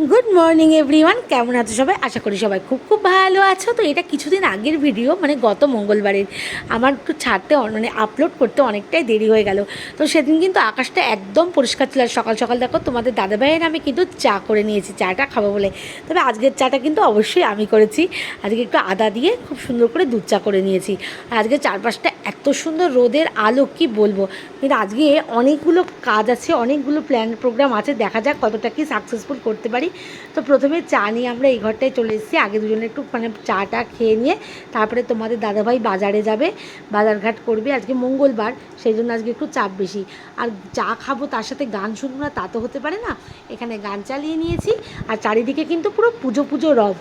Good morning everyone, কেমন আছো সবাই? আশা করি সবাই খুব খুব ভালো আছো। তো এটা কিছুদিন আগের ভিডিও, মানে গত মঙ্গলবারের। আমার একটু ছাড়তে মানে আপলোড করতে অনেকটাই দেরি হয়ে গেল। তো সেদিন কিন্তু আকাশটা একদম পরিষ্কার ছিল। আর সকাল সকাল দেখো তোমাদের দাদাভাইয়ের আমি কিন্তু চা করে নিয়েছি, চাটা খাবো বলে। তবে আজকের চাটা কিন্তু অবশ্যই আমি করেছি। আজকে একটু আদা দিয়ে খুব সুন্দর করে দুধ চা করে নিয়েছি। আর আজকে চারপাশটা এত সুন্দর রোদের আলো, কি বলবো। কিন্তু আজকে অনেকগুলো কাজ আছে, অনেকগুলো প্ল্যান প্রোগ্রাম আছে, দেখা যাক কতটা কি সাকসেসফুল করতে পারি। তো প্রথমে চা নিয়ে আমরা এই ঘরটায় চলে এসেছি। আগে দুজনে একটু মানে চাটা খেয়ে নিয়ে তারপরে তোমাদের দাদাভাই বাজারে যাবে, বাজারঘাট করবে। আজকে মঙ্গলবার, সেই জন্য আজকে একটু চাপ বেশি। আর চা খাবো তার সাথে গান শুনবো না, তা তো হতে পারে না। এখানে গান চালিয়ে নিয়েছি। আর চারিদিকে কিন্তু পুরো পুজো পুজো রব,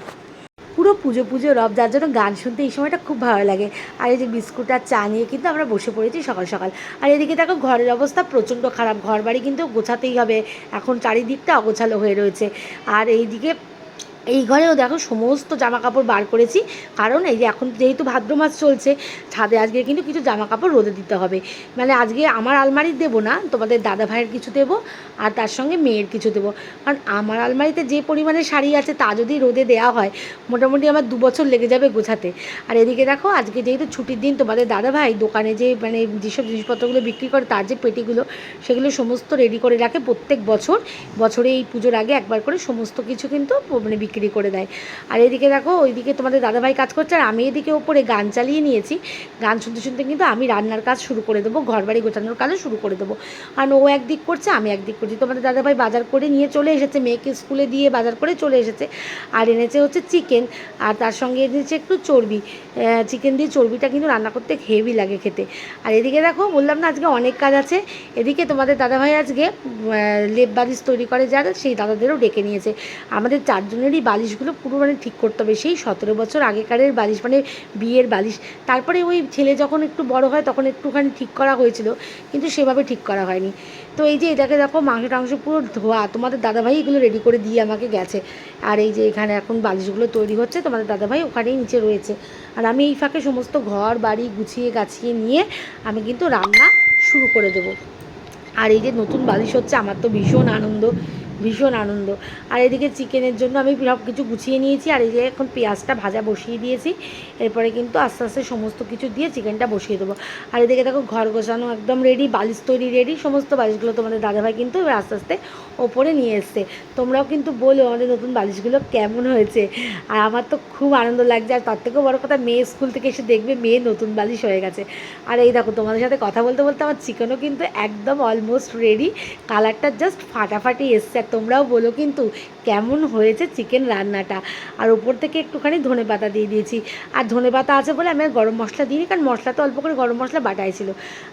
পুরো পুজো পুজো রব, যার জন্য গান শুনতে এই সময়টা খুব ভালো লাগে। আর এই যে বিস্কুট আর চা নিয়ে কিন্তু আমরা বসে পড়েছি সকাল সকাল। আর এদিকে দেখো ঘরের অবস্থা প্রচণ্ড খারাপ, ঘর বাড়ি কিন্তু গোছাতেই হবে। এখন চারিদিকটা অগোছালো হয়ে রয়েছে। আর এইদিকে এই ঘরেও দেখো সমস্ত জামা কাপড় বার করেছি, কারণ এই যে এখন যেহেতু ভাদ্র মাস চলছে, ছাদে আজকে কিন্তু কিছু জামা কাপড় রোদে দিতে হবে। মানে আজকে আমার আলমারির দেবো না, তোমাদের দাদা ভাইয়ের কিছু দেবো, আর তার সঙ্গে মেয়ের কিছু দেবো। কারণ আমার আলমারিতে যে পরিমাণে শাড়ি আছে, তা যদি রোদে দেওয়া হয় মোটামুটি আমার 2 বছর লেগে যাবে গোছাতে। আর এদিকে দেখো আজকে যেহেতু ছুটির দিন, তোমাদের দাদা ভাই দোকানে যে মানে যেসব জিনিসপত্রগুলো বিক্রি করে, তার যে পেটিগুলো, সেগুলো সমস্ত রেডি করে রাখে প্রত্যেক বছরে এই পুজোর আগে একবার করে সমস্ত কিছু কিন্তু মানে বিক্রি করে দেয়। আর এদিকে দেখো ওইদিকে তোমাদের দাদাভাই কাজ করছে, আর আমি এদিকে ওপরে গান চালিয়ে নিয়েছি। গান শুনতে শুনতে কিন্তু আমি রান্নার কাজ শুরু করে দেবো, ঘর বাড়ি গোছানোর কাজও শুরু করে দেবো। কারণ ও একদিক করছে, আমি একদিক করছি। তোমাদের দাদাভাই বাজার করে নিয়ে চলে এসেছে, মেয়েকে স্কুলে দিয়ে বাজার করে চলে এসেছে। আর এনেছে হচ্ছে চিকেন, আর তার সঙ্গে এনেছে একটু চর্বি। চিকেন দিয়ে চর্বিটা কিন্তু রান্না করতে হেভি লাগে খেতে। আর এদিকে দেখো বললাম না আজকে অনেক কাজ আছে। এদিকে তোমাদের দাদাভাই আজকে লেপ বালিশ তৈরি করে, যারা সেই দাদাদেরও ডেকে নিয়েছে। আমাদের চারজনেরই বালিশগুলো পুরো মানে ঠিক করতে হবে, সেই 17 বছর আগেকারের বালিশ, মানে বিয়ের বালিশ। তারপরে ওই ছেলে যখন একটু বড় হয় তখন একটুখানি ঠিক করা হয়েছিল, কিন্তু সেভাবে ঠিক করা হয়নি। তো এই যে এটাকে দেখো মাংস টাংস পুরো ধোয়া, তোমাদের দাদাভাই এগুলো রেডি করে দিয়ে আমাকে গেছে। আর এই যে এখানে এখন বালিশগুলো তৈরি হচ্ছে, তোমাদের দাদাভাই ওখানেই নিচে রয়েছে। আর আমি এই ফাঁকে সমস্ত ঘর বাড়ি গুছিয়ে গাছিয়ে নিয়ে আমি কিন্তু রান্না শুরু করে দেবো। আর এই যে নতুন বালিশ হচ্ছে, আমার তো ভীষণ আনন্দ, ভীষণ আনন্দ। আর এদিকে চিকেনের জন্য আমি সব কিছু গুছিয়ে নিয়েছি। আর এই যে এখন পেঁয়াজটা ভাজা বসিয়ে দিয়েছি, এরপরে কিন্তু আস্তে আস্তে সমস্ত কিছু দিয়ে চিকেনটা বসিয়ে দেবো। আর এদিকে দেখো ঘর গোছানো একদম রেডি, বালিশ তৈরি রেডি, সমস্ত বালিশগুলো তোমাদের দাদাভাই কিন্তু এবার আস্তে আস্তে ওপরে নিয়ে এসছে। তোমরাও কিন্তু বলো আমাদের নতুন বালিশগুলো কেমন হয়েছে। আর আমার তো খুব আনন্দ লাগছে। আর তার থেকেও বড় কথা, মেয়ে স্কুল থেকে এসে দেখবে মেয়ে নতুন বালিশ হয়ে গেছে। আর এই দেখো তোমাদের সাথে কথা বলতে বলতে আমার চিকেনও কিন্তু একদম অলমোস্ট রেডি, কালারটা জাস্ট ফাটাফাটি এসছে। আর তোমরাও বলো কিন্তু কেমন হয়েছে চিকেন রান্নাটা। আর ওপর থেকে একটুখানি ধনেপাতা দিয়ে দিয়েছি। আর ধনেপাতা আছে বলে আমি আর গরম মশলা দিইনি, কারণ মশলা তো অল্প করে গরম মশলা বাটাই ছিল।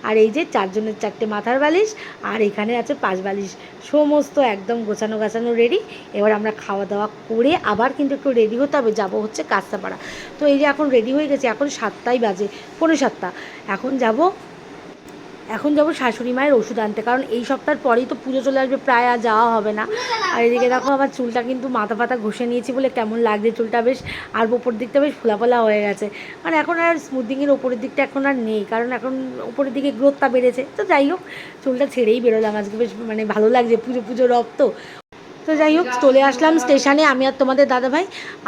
আর এই যে চারজনের 4টে মাথার বালিশ, আর এখানে আছে 5 বালিশ, সমস্ত একদম গোছানো গাছানো রেডি। এবার আমরা খাওয়া দাওয়া করে আবার কিন্তু একটু রেডি হতে হবে, যাবো হচ্ছে কাঁচরাপাড়া। তো এই যে এখন রেডি হয়ে গেছে, এখন 7টাই বাজে, 6:45। এখন যাব শাশুড়ি মায়ের ওষুধ আনতে, কারণ এই সপ্তাহের পরেই তো পুজো চলে আসবে, প্রায় আর যাওয়া হবে না। আর এদিকে দেখো আমার চুলটা কিন্তু মাথা ফাতা ঘষে নিয়েছি বলে কেমন লাগছে চুলটা, বেশ। আর ওপর দিকটা বেশ ফোলা ফোলা হয়ে গেছে, মানে এখন আর স্মুথিংয়ের ওপরের দিকটা এখন আর নেই, কারণ এখন উপরের দিকে গ্রোথটা বেড়েছে। তো যাই হোক, চুলটা ছেড়েই বেরোলাম আজকে, বেশ মানে ভালো লাগছে, পুজো পুজো রব তো। তো যাই হোক চলে আসলাম স্টেশনে, আমি আর তোমাদের দাদাভাই।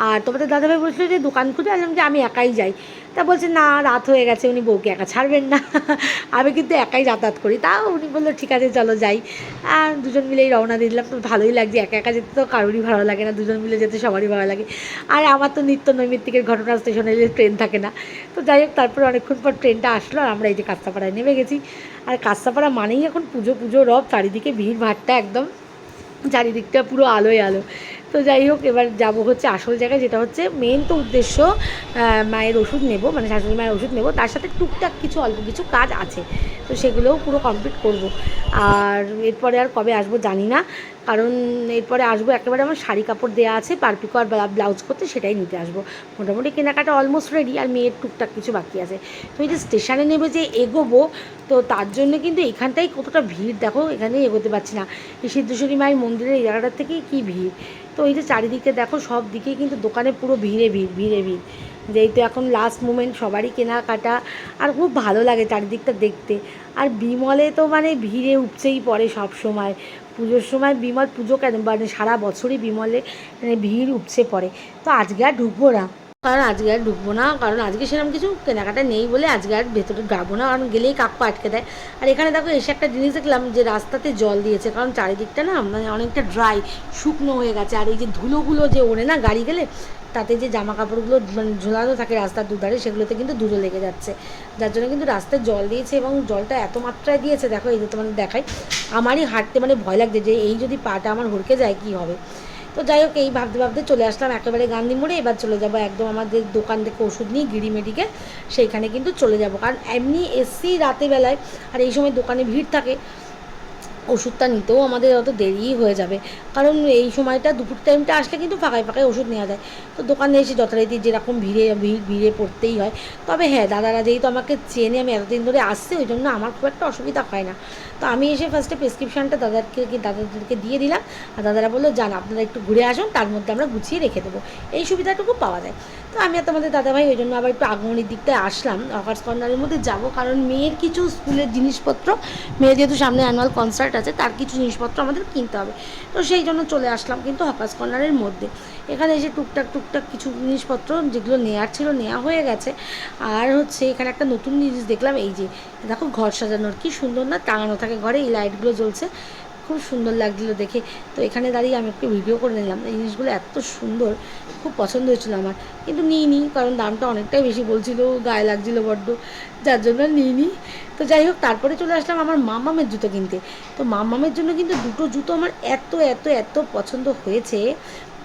আর তোমাদের দাদাভাই বলছিল যে দোকান খুঁজে, আসলাম যে আমি একাই যাই। তা বলছে না, রাত হয়ে গেছে, উনি বউকে একা ছাড়বেন না। আমি কিন্তু একাই যাতায়াত করি, তাও উনি বললো ঠিক আছে চলো যাই। আর দুজন মিলেই রওনা দিয়ে দিলাম। তো ভালোই লাগছে, একা একা যেতে তো কারোরই ভালো লাগে না, দুজন মিলে যেতে সবারই ভালো লাগে। আর আমার তো নিত্য নৈমিত্তিকের ঘটনা, স্টেশনে এলে ট্রেন থাকে না। তো যাই হোক তারপরে অনেকক্ষণ পর ট্রেনটা আসলো, আর আমরা এই যে কাঁচরাপাড়ায় নেমে গেছি। আর কাঁচরাপাড়া মানেই এখন পুজো পুজো রব, চারিদিকে ভিড় ভাড়টা একদম, চারিদিকটা পুরো আলোয় আলো। তো যাই হোক এবার যাবো হচ্ছে আসল জায়গায়, যেটা হচ্ছে মেন তো উদ্দেশ্য, মায়ের ওষুধ নেব, মানে শাশুড়ি মায়ের ওষুধ নেব, তার সাথে টুকটাক কিছু অল্প কিছু কাজ আছে। তো সেগুলোও পুরো কমপ্লিট করব। আর এরপরে আর কবে আসবো জানি না, কারণ এরপরে আসবো একেবারে আমার শাড়ি কাপড় দেওয়া আছে পারপিকো আর ব্লাউজ করতে, সেটাই নিতে আসবো। মোটামুটি কেনাকাটা অলমোস্ট রেডি, আর মেয়ের টুকটাক কিছু বাকি আছে। তো এই যে স্টেশনে নেবে যে এগোবো, তো তার জন্য কিন্তু এখানটাই কতটা ভিড় দেখো, এখানেই এগোতে পারছি না। এই সিদ্ধেশ্বরী মায়ের মন্দিরের এই জায়গাটার থেকেই কী ভিড়। তো এই যে চারিদিকে দেখো সব দিকেই কিন্তু দোকানে পুরো ভিড়ে ভিড়, ভিড়ে ভিড়। যেহেতু এখন লাস্ট মোমেন্ট, সবারই কেনাকাটা, আর খুব ভালো লাগে চারিদিকটা দেখতে। আর বিমলে তো মানে ভিড়ে উপচেই পড়ে সব সময়, পুজোর সময় বিমল পুজো কেন মানে সারা বছরই বিমলে মানে ভিড় উপচে পড়ে। তো আজকে আর ঢুকবো না, কারণ আজকে সেরকম কিছু কেনাকাটা নেই বলে আজকে আর ভেতরে যাবো না, কারণ গেলেই কাকু আটকে দেয়। আর এখানে দেখো এসে একটা জিনিস দেখলাম যে রাস্তাতে জল দিয়েছে, কারণ চারিদিকটা না মানে অনেকটা ড্রাই, শুকনো হয়ে গেছে। আর এই যে ধুলোগুলো যে ওড়ে না গাড়ি গেলে, তাতে যে জামা কাপড়গুলো মানে ঝোলানো থাকে রাস্তার দুধারে, সেগুলোতে কিন্তু ধুলো লেগে যাচ্ছে, যার জন্য কিন্তু রাস্তায় জল দিয়েছে। এবং জলটা এত মাত্রায় দিয়েছে, দেখো এই যে তোমাদের দেখাই, আমারই হাঁটতে মানে ভয় লাগছে যে এই যদি পাটা আমার হড়কে যায় কী হবে। তো যাই হোক, এই ভাবতে ভাবতে চলে আসলাম একেবারে গান্ধী মোড়ে। এবার চলে যাব একদম আমাদের দোকান থেকে ওষুধ নিয়ে গিরি মেডিকেল, সেইখানে কিন্তু চলে যাব, কারণ এমনি এসছি রাতেবেলায় আর এই সময় দোকানে ভিড় থাকে, ওষুধটা নিতেও আমাদের অত দেরিই হয়ে যাবে। কারণ এই সময়টা দুপুর টাইমটা আসলে কিন্তু ফাঁকায় ফাঁকায় ওষুধ নেওয়া যায়। তো দোকানে এসে যথারীতি যেরকম ভিড়ে পড়তেই হয়। তবে হ্যাঁ, দাদারা যেহেতু আমাকে চেনে, আমি এতদিন ধরে আসছি, ওই জন্য আমার খুব একটা অসুবিধা হয় না। তো আমি এসে ফার্স্টে প্রেসক্রিপশানটা দাদাদেরকে দিয়ে দিলাম, আর দাদারা বললো যান আপনারা একটু ঘুরে আসুন, তার মধ্যে আমরা গুছিয়ে রেখে দেবো, এই সুবিধাটুকু পাওয়া যায়। তো আমি আর তোমাদের দাদাভাই ওই জন্য আবার একটু আগমনির দিকটায় আসলাম, হকার্স কর্নারের মধ্যে যাব, কারণ মেয়ের কিছু স্কুলের জিনিসপত্র, মেয়ের যেহেতু সামনে অ্যানুয়াল কনসার্ট আছে, তার কিছু জিনিসপত্র আমাদের কিনতে হবে। তো সেই জন্য চলে আসলাম কিন্তু হকার্স কর্নারের মধ্যে। এখানে এসে টুকটাক কিছু জিনিসপত্র যেগুলো নেওয়ার ছিল নেওয়া হয়ে গেছে। আর হচ্ছে এখানে একটা নতুন জিনিস দেখলাম, এই যে দেখো ঘর সাজানোর কি সুন্দর না, টাঙানো থাকে ঘরে, এই লাইটগুলো জ্বলছে, খুব সুন্দর লাগছিলো দেখে। তো এখানে দাঁড়িয়ে আমি একটু ভিডিও করে নিলাম, এই জিনিসগুলো এত সুন্দর, খুব পছন্দ হয়েছিলো আমার, কিন্তু নিইনি, কারণ দামটা অনেকটাই বেশি বলছিল, গায়ে লাগছিলো বড্ড, যার জন্য নিইনি। তো যাই হোক, তারপরে চলে আসলাম আমার মামামের জুতো কিনতে। তো মামামের জন্য কিন্তু দুটো জুতো আমার এত এত এত পছন্দ হয়েছে।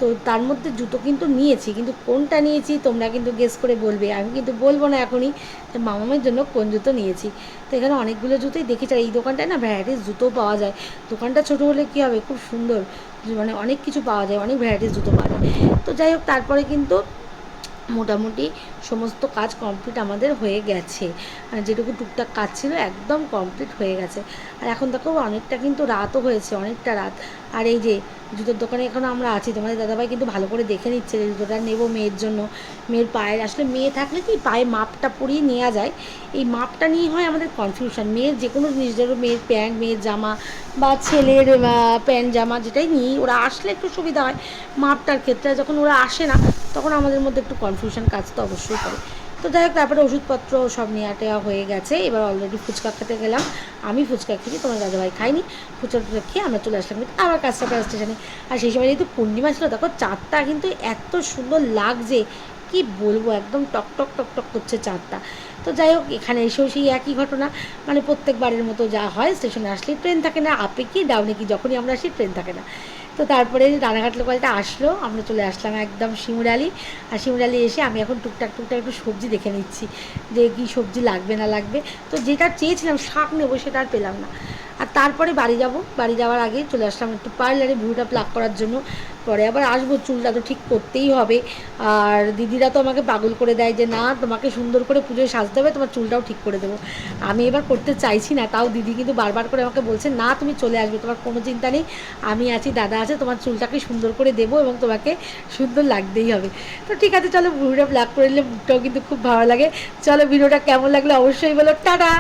তো তার মধ্যে জুতো কিন্তু নিয়েছি, কিন্তু কোনটা নিয়েছি তোমরা কিন্তু গেস করে বলবে, আমি কিন্তু বলবো না এখনই যে মামামের জন্য কোন জুতো নিয়েছি। তো এখানে অনেকগুলো জুতোই দেখেছি, আর এই দোকানটায় না ভ্যারাইটিস জুতোও পাওয়া যায়। দোকানটা ছোটো হলে কী হবে, খুব সুন্দর, মানে অনেক কিছু পাওয়া যায়, অনেক ভ্যারাইটিস জুতো পাওয়া যায়। তো যাই হোক, তারপরে কিন্তু মোটামুটি সমস্ত কাজ কমপ্লিট আমাদের হয়ে গেছে, যেটুকু টুকটাক কাজ ছিল একদম কমপ্লিট হয়ে গেছে। আর এখন দেখো অনেকটা কিন্তু রাতও হয়েছে, অনেকটা রাত। আর এই যে জুতোর দোকানে এখন আমরা আছি, তোমাদের দাদাভাই কিন্তু ভালো করে দেখে নিচ্ছে যে জুতোটা নেবো মেয়ের জন্য। মেয়ের পায়ের, আসলে মেয়ে থাকলে কি পায়ে মাপটা পরিয়ে নেওয়া যায়, এই মাপটা নিয়ে হয় আমাদের কনফিউশন। মেয়ের যে কোনো জিনিস, ধরো মেয়ের প্যান্ট, মেয়ের জামা বা ছেলের প্যান্ট জামা, যেটাই নিই ওরা আসলে একটু সুবিধা হয় মাপটার ক্ষেত্রে। যখন ওরা আসে না, তখন আমাদের মধ্যে একটু কনফিউশন কাজ তো অবশ্যই করে। তো যাই হোক, তারপরে ওষুধপত্র সব নেওয়া টেওয়া হয়ে গেছে। এবার অলরেডি ফুচকা খেতে গেলাম, আমি ফুচকা খেয়েছি, তোমার দাদাভাই খাইনি। ফুচকা খেয়ে আমরা চলে আসলাম কিন্তু আবার কাঁচরাপাড়া স্টেশনে। আর সেই সময় যেহেতু পূর্ণিমা ছিল, দেখো চাঁদটা কিন্তু এত সুন্দর লাগছে, কি বলবো, একদম টক টক করছে চাঁদটা। তো যাই হোক, এখানে এসেও সেই একই ঘটনা, মানে প্রত্যেকবারের মতো যা হয়, স্টেশনে আসলেই ট্রেন থাকে না, আপে কি ডাউনে কি, যখনই আমরা আসি ট্রেন থাকে না। তো তারপরে রানাঘাট লোকালটা আসলো, আমরা চলে আসলাম একদম শিমুরালি। আর শিমুরালি এসে আমি এখন টুকটাক একটু সবজি দেখে নিচ্ছি যে কী সবজি লাগবে না লাগবে। তো যেটা চেয়েছিলাম শাক নেবো, সেটা আর পেলাম না। আর তারপরে বাড়ি যাওয়ার আগে চলে আসলাম একটু পার্লারে ভুরুটা প্লাক করার জন্য। পরে আবার আসবো, চুলটা তো ঠিক করতেই হবে। আর দিদিরা তো আমাকে পাগল করে দেয় যে না, তোমাকে সুন্দর করে পুজোয় সাজতে হবে, তোমার চুলটাও ঠিক করে দেবো। আমি এবার করতে চাইছি না, তাও দিদি কিন্তু বারবার করে আমাকে বলছে না তুমি চলে আসবে, তোমার কোনো চিন্তা নেই, আমি আছি, দাদা আছে, তোমার চুলটাকে সুন্দর করে দেবো এবং তোমাকে সুন্দর লাগতেই হবে। তো ঠিক আছে, চলো ভুরুটা প্লাক করে নিলে মুখটাও কিন্তু খুব ভালো লাগে। চলো, ভিডিওটা কেমন লাগলো অবশ্যই বলো, টাটা।